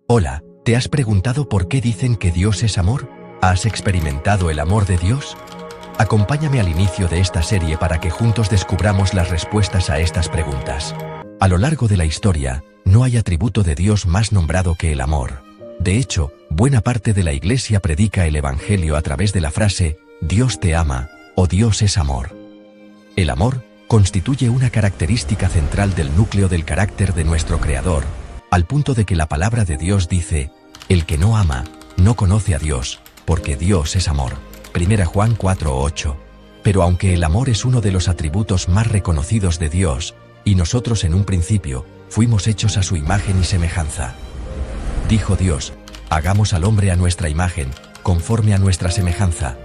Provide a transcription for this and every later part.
Hola, ¿te has preguntado por qué dicen que Dios es amor? ¿Has experimentado el amor de Dios? Acompáñame al inicio de esta serie para que juntos descubramos las respuestas a estas preguntas. A lo largo de la historia, no hay atributo de Dios más nombrado que el amor. De hecho, buena parte de la Iglesia predica el Evangelio a través de la frase, Dios te ama, o Dios es amor. El amor constituye una característica central del núcleo del carácter de nuestro Creador, al punto de que la palabra de Dios dice, el que no ama, no conoce a Dios, porque Dios es amor. 1 Juan 4:8. Pero aunque el amor es uno de los atributos más reconocidos de Dios, y nosotros en un principio, fuimos hechos a su imagen y semejanza. Dijo Dios, hagamos al hombre a nuestra imagen, conforme a nuestra semejanza.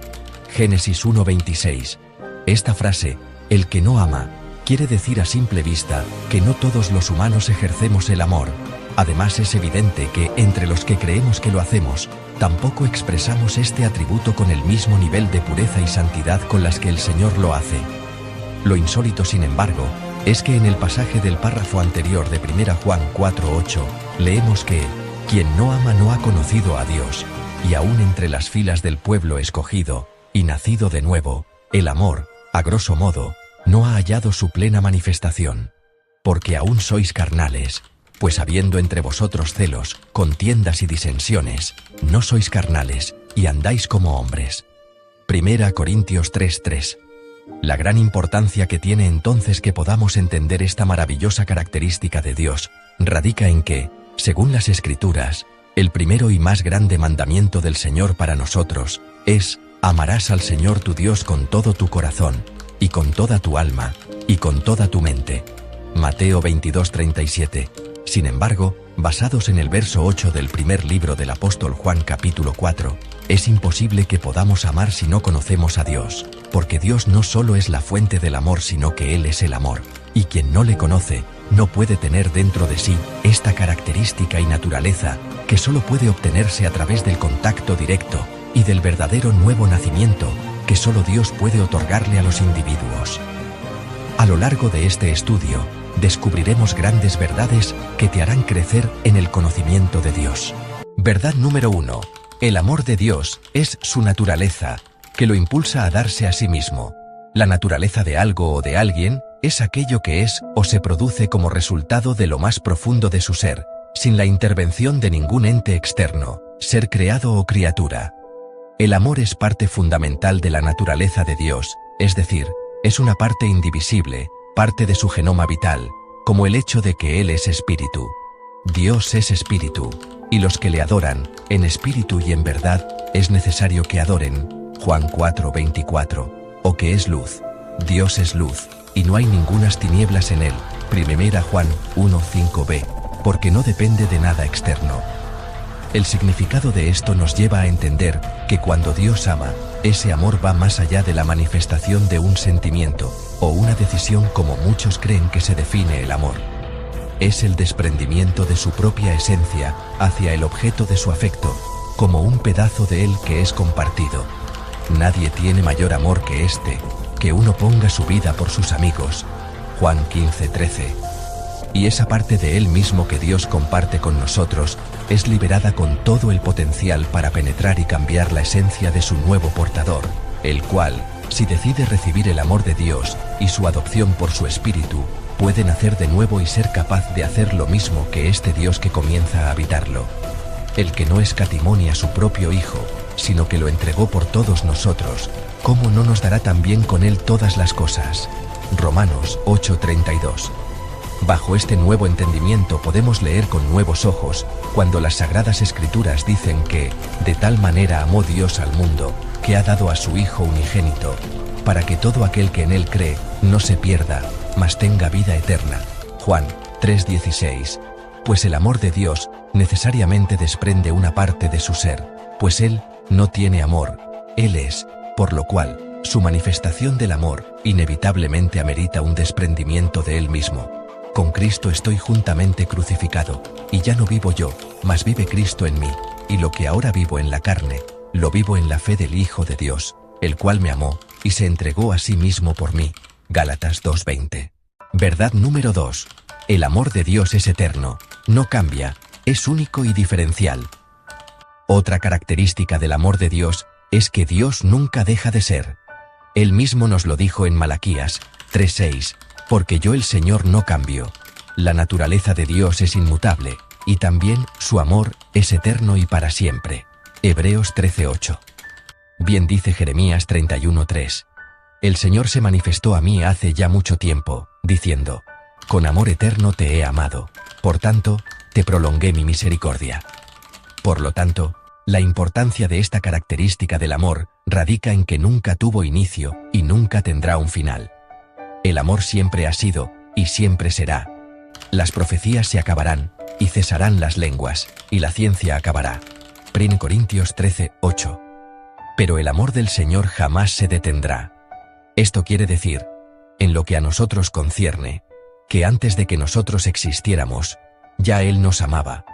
Génesis 1:26. Esta frase, el que no ama, quiere decir a simple vista que no todos los humanos ejercemos el amor. Además es evidente que, entre los que creemos que lo hacemos, tampoco expresamos este atributo con el mismo nivel de pureza y santidad con las que el Señor lo hace. Lo insólito, sin embargo, es que en el pasaje del párrafo anterior de 1 Juan 4:8, leemos que, quien no ama no ha conocido a Dios, y aún entre las filas del pueblo escogido, y nacido de nuevo, el amor, a grosso modo, no ha hallado su plena manifestación. Porque aún sois carnales, pues habiendo entre vosotros celos, contiendas y disensiones, no sois carnales, y andáis como hombres. 1 Corintios 3:3. La gran importancia que tiene entonces que podamos entender esta maravillosa característica de Dios, radica en que, según las Escrituras, el primero y más grande mandamiento del Señor para nosotros, es, amarás al Señor tu Dios con todo tu corazón, y con toda tu alma, y con toda tu mente. Mateo 22:37. Sin embargo, basados en el verso 8 del primer libro del apóstol Juan capítulo 4, es imposible que podamos amar si no conocemos a Dios, porque Dios no solo es la fuente del amor sino que Él es el amor, y quien no le conoce, no puede tener dentro de sí esta característica y naturaleza, que solo puede obtenerse a través del contacto directo, y del verdadero nuevo nacimiento, que solo Dios puede otorgarle a los individuos. A lo largo de este estudio, descubriremos grandes verdades que te harán crecer en el conocimiento de Dios. Verdad número 1. El amor de Dios es su naturaleza, que lo impulsa a darse a sí mismo. La naturaleza de algo o de alguien es aquello que es o se produce como resultado de lo más profundo de su ser, sin la intervención de ningún ente externo, ser creado o criatura. El amor es parte fundamental de la naturaleza de Dios, es decir, es una parte indivisible, parte de su genoma vital, como el hecho de que Él es espíritu. Dios es espíritu, y los que le adoran, en espíritu y en verdad, es necesario que adoren, Juan 4:24, o que es luz. Dios es luz, y no hay ningunas tinieblas en Él, 1 Juan 1:5b, porque no depende de nada externo. El significado de esto nos lleva a entender que cuando Dios ama, ese amor va más allá de la manifestación de un sentimiento o una decisión como muchos creen que se define el amor. Es el desprendimiento de su propia esencia hacia el objeto de su afecto, como un pedazo de él que es compartido. Nadie tiene mayor amor que este, que uno ponga su vida por sus amigos. Juan 15:13. Y esa parte de Él mismo que Dios comparte con nosotros, es liberada con todo el potencial para penetrar y cambiar la esencia de su nuevo portador, el cual, si decide recibir el amor de Dios y su adopción por su espíritu, puede nacer de nuevo y ser capaz de hacer lo mismo que este Dios que comienza a habitarlo. El que no escatimó ni a su propio Hijo, sino que lo entregó por todos nosotros, ¿cómo no nos dará también con Él todas las cosas? Romanos 8:32. Bajo este nuevo entendimiento podemos leer con nuevos ojos, cuando las Sagradas Escrituras dicen que, de tal manera amó Dios al mundo, que ha dado a su Hijo unigénito, para que todo aquel que en Él cree, no se pierda, mas tenga vida eterna. Juan 3:16. Pues el amor de Dios, necesariamente desprende una parte de su ser, pues Él no tiene amor, Él es, por lo cual, su manifestación del amor, inevitablemente amerita un desprendimiento de Él mismo. Con Cristo estoy juntamente crucificado, y ya no vivo yo, mas vive Cristo en mí, y lo que ahora vivo en la carne, lo vivo en la fe del Hijo de Dios, el cual me amó, y se entregó a sí mismo por mí. Gálatas 2:20. Verdad número 2. El amor de Dios es eterno, no cambia, Es único y diferencial. Otra característica del amor de Dios es que Dios nunca deja de ser. Él mismo nos lo dijo en Malaquías 3:6, porque yo el Señor no cambio. La naturaleza de Dios es inmutable, y también su amor es eterno y para siempre. Hebreos 13:8. Bien dice Jeremías 31:3. El Señor se manifestó a mí hace ya mucho tiempo, diciendo: con amor eterno te he amado, por tanto, te prolongué mi misericordia. Por lo tanto, la importancia de esta característica del amor radica en que nunca tuvo inicio y nunca tendrá un final. El amor siempre ha sido y siempre será. Las profecías se acabarán y cesarán las lenguas, y la ciencia acabará. 1 Corintios 13:8. Pero el amor del Señor jamás se detendrá. Esto quiere decir, en lo que a nosotros concierne, que antes de que nosotros existiéramos, ya Él nos amaba.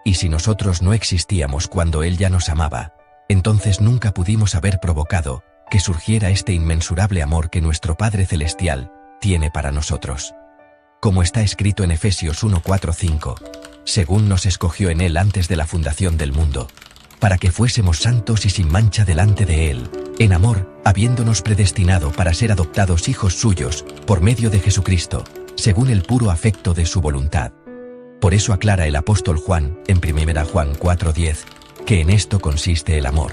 Y si nosotros no existíamos cuando Él ya nos amaba, entonces nunca pudimos haber provocado que surgiera este inmensurable amor que nuestro Padre Celestial tiene para nosotros. Como está escrito en Efesios 1:4-5, según nos escogió en Él antes de la fundación del mundo, para que fuésemos santos y sin mancha delante de Él, en amor, habiéndonos predestinado para ser adoptados hijos suyos, por medio de Jesucristo, según el puro afecto de su voluntad. Por eso aclara el apóstol Juan, en 1 Juan 4:10, que en esto consiste el amor.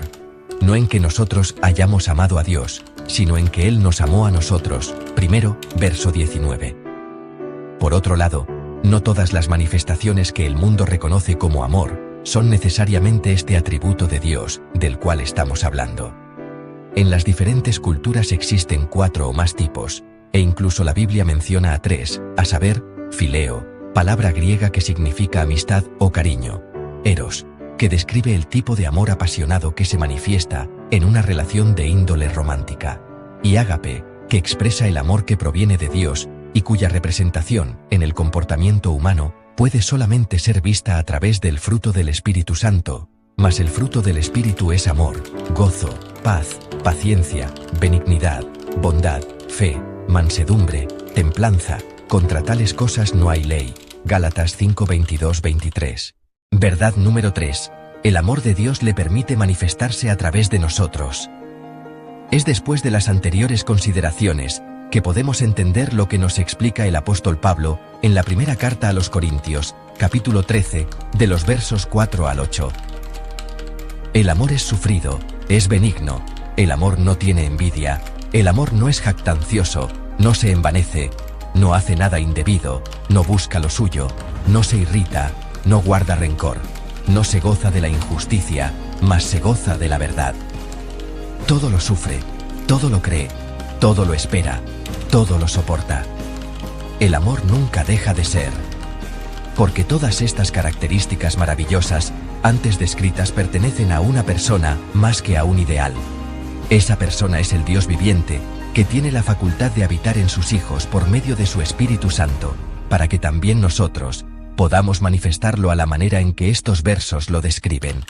No en que nosotros hayamos amado a Dios, sino en que Él nos amó a nosotros, primero, verso 19. Por otro lado, no todas las manifestaciones que el mundo reconoce como amor son necesariamente este atributo de Dios del cual estamos hablando. En las diferentes culturas existen 4 o más tipos, e incluso la Biblia menciona a 3, a saber, fileo, palabra griega que significa amistad o cariño, eros, que describe el tipo de amor apasionado que se manifiesta en una relación de índole romántica, y ágape, que expresa el amor que proviene de Dios y cuya representación en el comportamiento humano puede solamente ser vista a través del fruto del Espíritu Santo, mas el fruto del Espíritu es amor, gozo, paz, paciencia, benignidad, bondad, fe, mansedumbre, templanza. Contra tales cosas no hay ley. Gálatas 5:22-23. Verdad número 3. El amor de Dios le permite manifestarse a través de nosotros. Es después de las anteriores consideraciones que podemos entender lo que nos explica el apóstol Pablo en la primera carta a los Corintios, capítulo 13, de los versos 4 al 8. El amor es sufrido, es benigno, el amor no tiene envidia, el amor no es jactancioso, no se envanece, no hace nada indebido, no busca lo suyo, no se irrita, no guarda rencor, no se goza de la injusticia, mas se goza de la verdad. Todo lo sufre, todo lo cree, todo lo espera, todo lo soporta. El amor nunca deja de ser. Porque todas estas características maravillosas, antes descritas, pertenecen a una persona más que a un ideal. Esa persona es el Dios viviente, que tiene la facultad de habitar en sus hijos por medio de su Espíritu Santo, para que también nosotros podamos manifestarlo a la manera en que estos versos lo describen.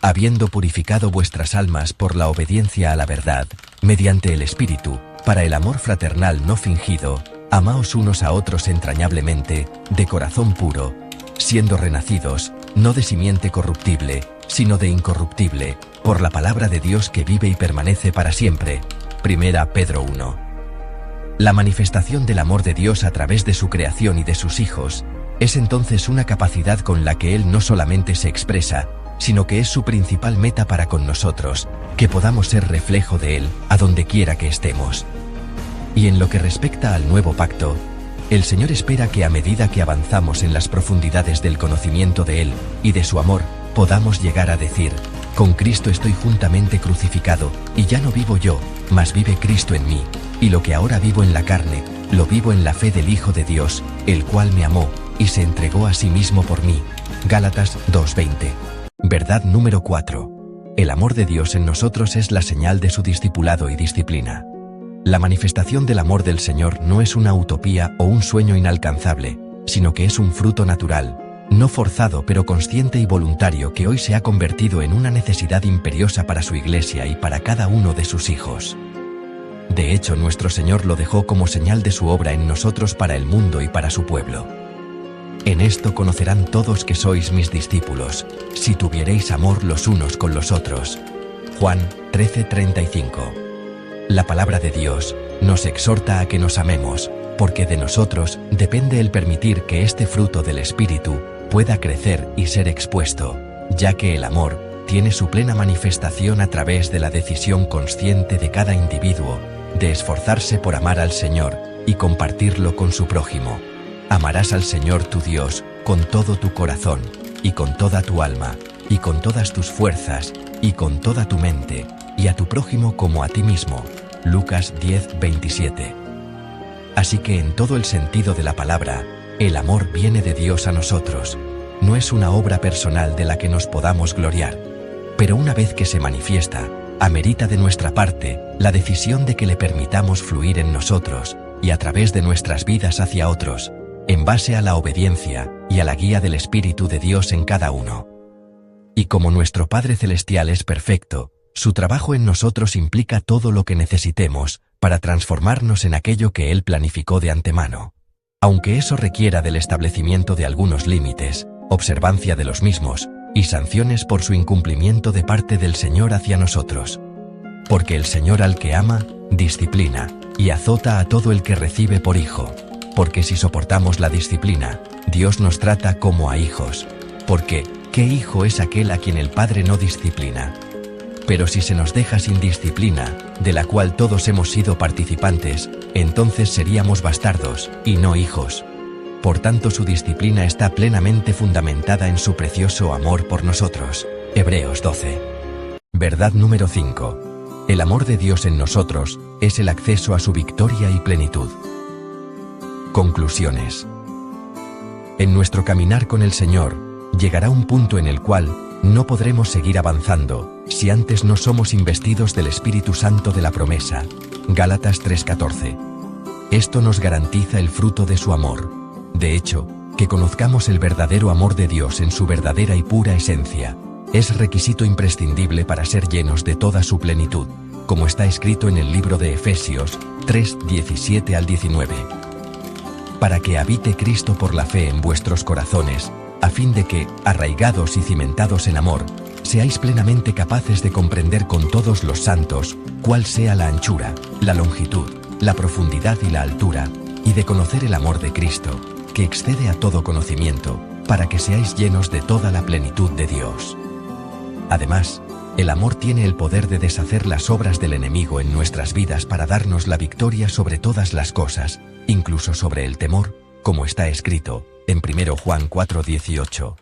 Habiendo purificado vuestras almas por la obediencia a la verdad, mediante el Espíritu, para el amor fraternal no fingido, amaos unos a otros entrañablemente, de corazón puro, siendo renacidos, no de simiente corruptible, sino de incorruptible, por la palabra de Dios que vive y permanece para siempre. 1 Pedro 1. La manifestación del amor de Dios a través de su creación y de sus hijos es entonces una capacidad con la que Él no solamente se expresa, sino que es su principal meta para con nosotros, que podamos ser reflejo de Él a donde quiera que estemos. Y en lo que respecta al nuevo pacto, el Señor espera que a medida que avanzamos en las profundidades del conocimiento de Él y de su amor, podamos llegar a decir: con Cristo estoy juntamente crucificado, y ya no vivo yo, mas vive Cristo en mí, y lo que ahora vivo en la carne, lo vivo en la fe del Hijo de Dios, el cual me amó, y se entregó a sí mismo por mí. Gálatas 2:20. Verdad número 4. El amor de Dios en nosotros es la señal de su discipulado y disciplina. La manifestación del amor del Señor no es una utopía o un sueño inalcanzable, sino que es un fruto natural, no forzado pero consciente y voluntario, que hoy se ha convertido en una necesidad imperiosa para su Iglesia y para cada uno de sus hijos. De hecho, nuestro Señor lo dejó como señal de su obra en nosotros para el mundo y para su pueblo. En esto conocerán todos que sois mis discípulos, si tuviereis amor los unos con los otros. Juan 13:35. La palabra de Dios nos exhorta a que nos amemos, porque de nosotros depende el permitir que este fruto del Espíritu pueda crecer y ser expuesto, ya que el amor tiene su plena manifestación a través de la decisión consciente de cada individuo de esforzarse por amar al Señor y compartirlo con su prójimo. Amarás al Señor tu Dios con todo tu corazón, y con toda tu alma, y con todas tus fuerzas, y con toda tu mente, y a tu prójimo como a ti mismo. Lucas 10:27. Así que en todo el sentido de la palabra, el amor viene de Dios a nosotros. No es una obra personal de la que nos podamos gloriar. Pero una vez que se manifiesta, amerita de nuestra parte la decisión de que le permitamos fluir en nosotros y a través de nuestras vidas hacia otros, en base a la obediencia y a la guía del Espíritu de Dios en cada uno. Y como nuestro Padre Celestial es perfecto, su trabajo en nosotros implica todo lo que necesitemos para transformarnos en aquello que Él planificó de antemano. Aunque eso requiera del establecimiento de algunos límites, observancia de los mismos, y sanciones por su incumplimiento de parte del Señor hacia nosotros. Porque el Señor al que ama, disciplina, y azota a todo el que recibe por hijo. Porque si soportamos la disciplina, Dios nos trata como a hijos. Porque, ¿qué hijo es aquel a quien el Padre no disciplina? Pero si se nos deja sin disciplina, de la cual todos hemos sido participantes, entonces seríamos bastardos, y no hijos. Por tanto, su disciplina está plenamente fundamentada en su precioso amor por nosotros. Hebreos 12. Verdad número 5. El amor de Dios en nosotros es el acceso a su victoria y plenitud. Conclusiones. En nuestro caminar con el Señor, llegará un punto en el cual no podremos seguir avanzando si antes no somos investidos del Espíritu Santo de la promesa. Gálatas 3:14. Esto nos garantiza el fruto de su amor. De hecho, que conozcamos el verdadero amor de Dios en su verdadera y pura esencia, es requisito imprescindible para ser llenos de toda su plenitud, como está escrito en el libro de Efesios 3:17 al 19. Para que habite Cristo por la fe en vuestros corazones, a fin de que, arraigados y cimentados en amor, seáis plenamente capaces de comprender con todos los santos cuál sea la anchura, la longitud, la profundidad y la altura, y de conocer el amor de Cristo, que excede a todo conocimiento, para que seáis llenos de toda la plenitud de Dios. Además, el amor tiene el poder de deshacer las obras del enemigo en nuestras vidas para darnos la victoria sobre todas las cosas, incluso sobre el temor, como está escrito en 1 Juan 4:18.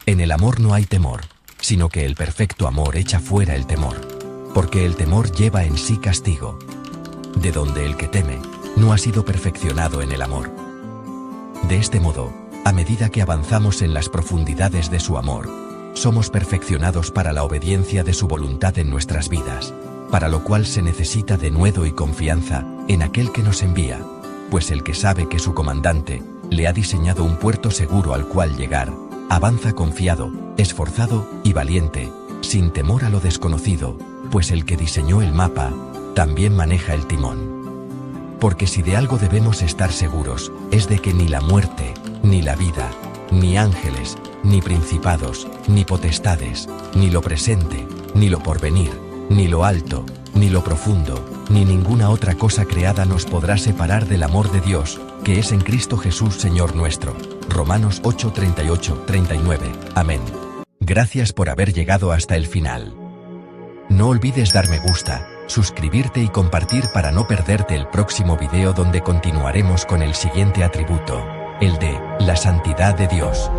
En el amor no hay temor, sino que el perfecto amor echa fuera el temor, porque el temor lleva en sí castigo, de donde el que teme no ha sido perfeccionado en el amor. De este modo, a medida que avanzamos en las profundidades de su amor, somos perfeccionados para la obediencia de su voluntad en nuestras vidas, para lo cual se necesita denuedo y confianza en aquel que nos envía, pues el que sabe que su comandante le ha diseñado un puerto seguro al cual llegar, avanza confiado, esforzado y valiente, sin temor a lo desconocido, pues el que diseñó el mapa también maneja el timón. Porque si de algo debemos estar seguros, es de que ni la muerte, ni la vida, ni ángeles, ni principados, ni potestades, ni lo presente, ni lo porvenir, ni lo alto, ni lo profundo, ni ninguna otra cosa creada nos podrá separar del amor de Dios, que es en Cristo Jesús Señor nuestro. Romanos 8:38-39. Amén. Gracias por haber llegado hasta el final. No olvides dar me gusta, suscribirte y compartir para no perderte el próximo video donde continuaremos con el siguiente atributo, el de la santidad de Dios.